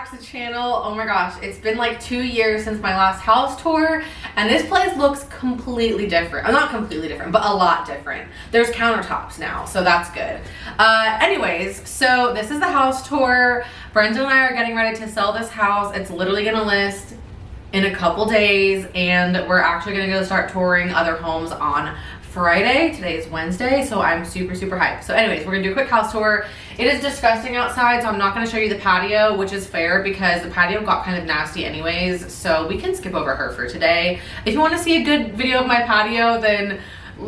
back to the channel. Oh my gosh, it's been like 2 years since my last house tour, and this place looks completely different. Not completely different, but a lot different. There's countertops now, so that's good. Anyways, so this is the house tour. Brenda and I are getting ready to sell this house. It's literally gonna list in a couple days, and we're actually gonna go start touring other homes on Friday. Today is Wednesday, so I'm super hyped. So anyways, we're gonna do a quick house tour. It is disgusting outside, so I'm not gonna show you the patio, which is fair because the patio got kind of nasty anyways, so we can skip over her for today. If you want to see a good video of my patio, then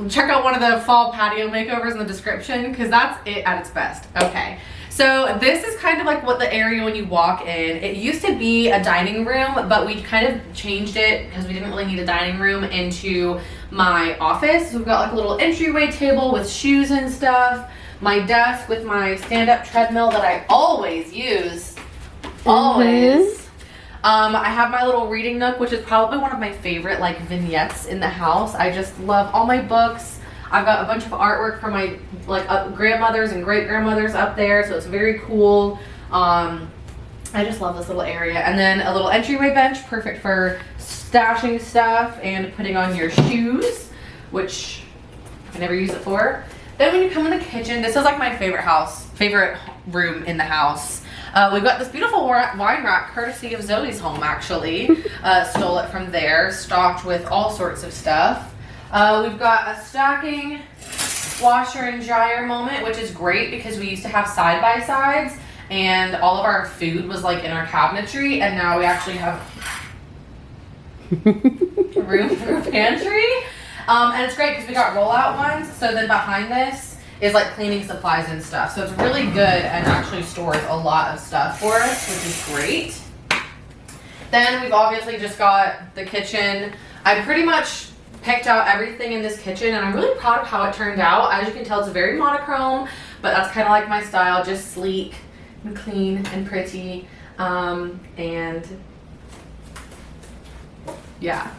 check out one of the fall patio makeovers in the description, because that's it at its best. Okay, so this is kind of like what the area when you walk in. It used to be a dining room, but we kind of changed it because we didn't really need a dining room into my office. So we've got like a little entryway table with shoes and stuff, my desk with my stand-up treadmill that I always use, always. I have my little reading nook, which is probably one of my favorite like vignettes in the house. I just love all my books. I've got a bunch of artwork from my grandmothers and great-grandmothers up there, so it's very cool. I just love this little area. And then a little entryway bench, perfect for stashing stuff and putting on your shoes, which I never use it for. Then when you come in the kitchen, this is like my favorite room in the house. We've got this beautiful wine rack, courtesy of Zoe's home, actually. Stole it from there, stocked with all sorts of stuff. We've got a stacking washer and dryer moment, which is great because we used to have side-by-sides and all of our food was like in our cabinetry, and now we actually have room for a pantry. And it's great because we got rollout ones, so then behind this is like cleaning supplies and stuff. So it's really good and actually stores a lot of stuff for us, which is great. Then we've obviously just got the kitchen. I pretty much picked out everything in this kitchen, and I'm really proud of how it turned out. As you can tell, it's very monochrome, but that's kind of like my style, just sleek and clean and pretty. And yeah.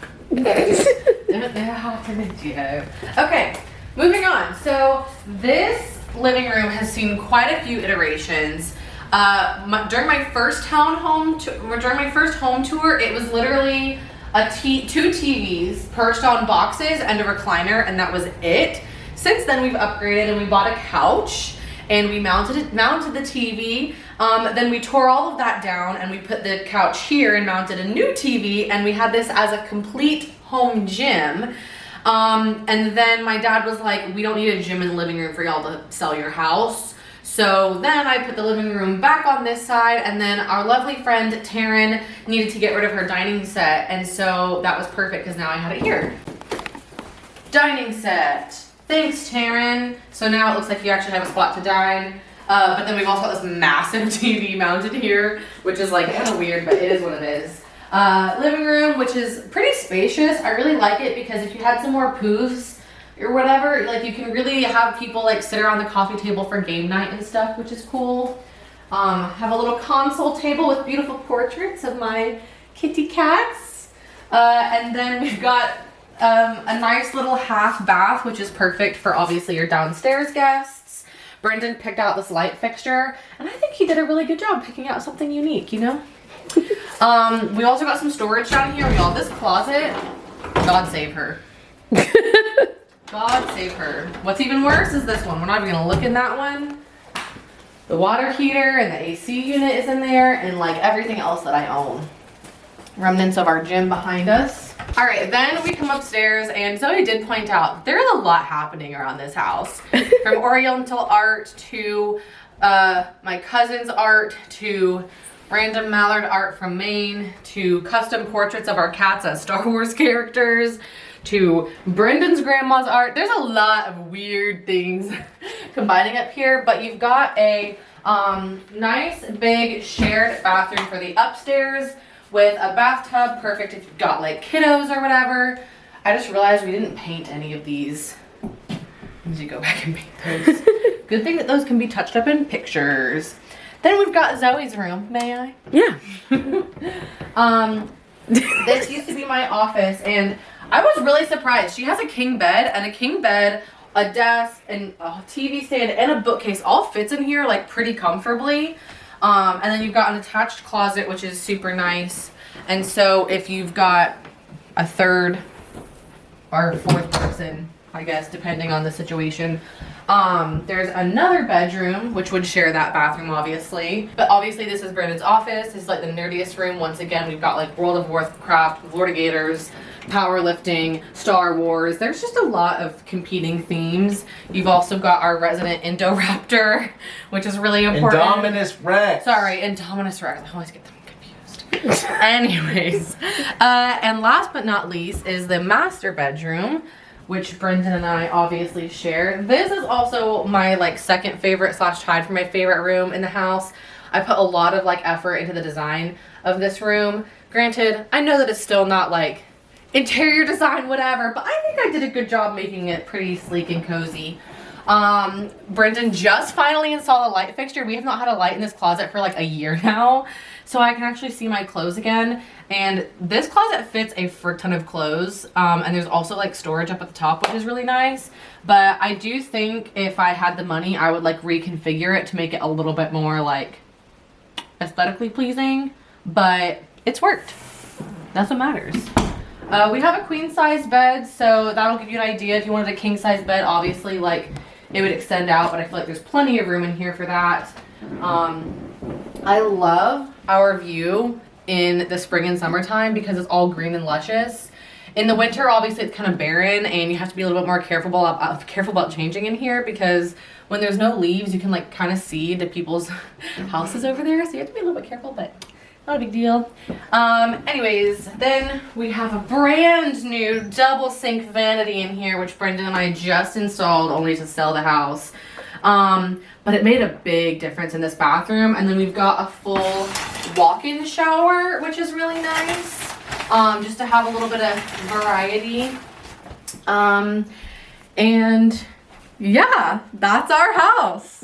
Okay, moving on. So this living room has seen quite a few iterations. During my first home tour, it was literally two TVs perched on boxes and a recliner, and that was it. Since then, we've upgraded and we bought a couch and we mounted the TV. Then we tore all of that down and we put the couch here and mounted a new TV, and we had this as a complete home gym. And then my dad was like, we don't need a gym in the living room for y'all to sell your house. So then I put the living room back on this side, and then our lovely friend Taryn needed to get rid of her dining set, and so that was perfect because now I had it here. Dining set. Thanks, Taryn. So now it looks like you actually have a spot to dine. But then we've also got this massive TV mounted here, which is like kind of weird, but it is what it is. Living room, which is pretty spacious. I really like it because if you had some more poofs or whatever, like you can really have people like sit around the coffee table for game night and stuff, which is cool. Have a little console table with beautiful portraits of my kitty cats. And then we've got a nice little half bath, which is perfect for obviously your downstairs guests. Brendan picked out this light fixture, and I think he did a really good job picking out something unique, you know? We also got some storage down here. We got this closet. God save her. God save her. What's even worse is this one. We're not even gonna look in that one. The water heater and the AC unit is in there, and like everything else that I own. Remnants of our gym behind us. All right, then we come upstairs, and Zoe did point out there's a lot happening around this house. From Oriental art to my cousin's art to random mallard art from Maine to custom portraits of our cats as Star Wars characters to Brendan's grandma's art. There's a lot of weird things combining up here, but you've got a nice big shared bathroom for the upstairs with a bathtub, perfect if you've got like kiddos or whatever. I just realized we didn't paint any of these. I need to go back and paint those. Good thing that those can be touched up in pictures. Then we've got Zoe's room. May I? Yeah. This used to be my office, and I was really surprised. She has a king bed, a desk, and a TV stand, and a bookcase all fits in here like pretty comfortably. And then you've got an attached closet, which is super nice. And so if you've got a third or fourth person, I guess, depending on the situation, there's another bedroom, which would share that bathroom, obviously. But obviously this is Brandon's office. This is like the nerdiest room. Once again, we've got like World of Warcraft, Florida Gators, powerlifting, Star Wars. There's just a lot of competing themes. You've also got our resident Indoraptor, which is really important. Indominus Rex. Sorry, Indominus Rex. I always get them confused. Anyways, and last but not least is the master bedroom, which Brendan and I obviously share. This is also my like second favorite / tied for my favorite room in the house. I put a lot of like effort into the design of this room. Granted, I know that it's still not like interior design, whatever, but I think I did a good job making it pretty sleek and cozy. Brendan just finally installed a light fixture. We have not had a light in this closet for like a year now, so I can actually see my clothes again. And this closet fits a frick ton of clothes, and there's also like storage up at the top, which is really nice. But I do think if I had the money, I would like reconfigure it to make it a little bit more like aesthetically pleasing, but it's worked. That's what matters. We have a queen size bed, so that'll give you an idea. If you wanted a king size bed, obviously like it would extend out, but I feel like there's plenty of room in here for that. I love our view in the spring and summertime because it's all green and luscious. In the winter, obviously it's kind of barren and you have to be a little bit more careful about changing in here because when there's no leaves, you can like kind of see the people's houses over there. So you have to be a little bit careful, but not a big deal. Anyways, then we have a brand new double sink vanity in here, which Brendan and I just installed only to sell the house. But it made a big difference in this bathroom. And then we've got a full walk-in shower, which is really nice. Just to have a little bit of variety. And yeah, that's our house.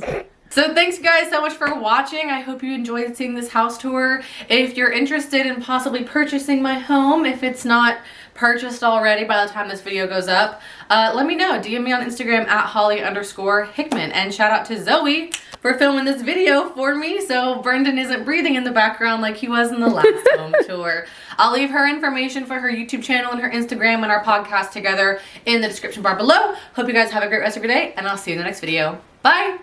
So thanks you guys so much for watching. I hope you enjoyed seeing this house tour. If you're interested in possibly purchasing my home, if it's not purchased already by the time this video goes up, let me know. DM me on Instagram at Holly_Hickman. And shout out to Zoe for filming this video for me so Brendan isn't breathing in the background like he was in the last home tour. I'll leave her information for her YouTube channel and her Instagram and our podcast together in the description bar below. Hope you guys have a great rest of your day, and I'll see you in the next video. Bye!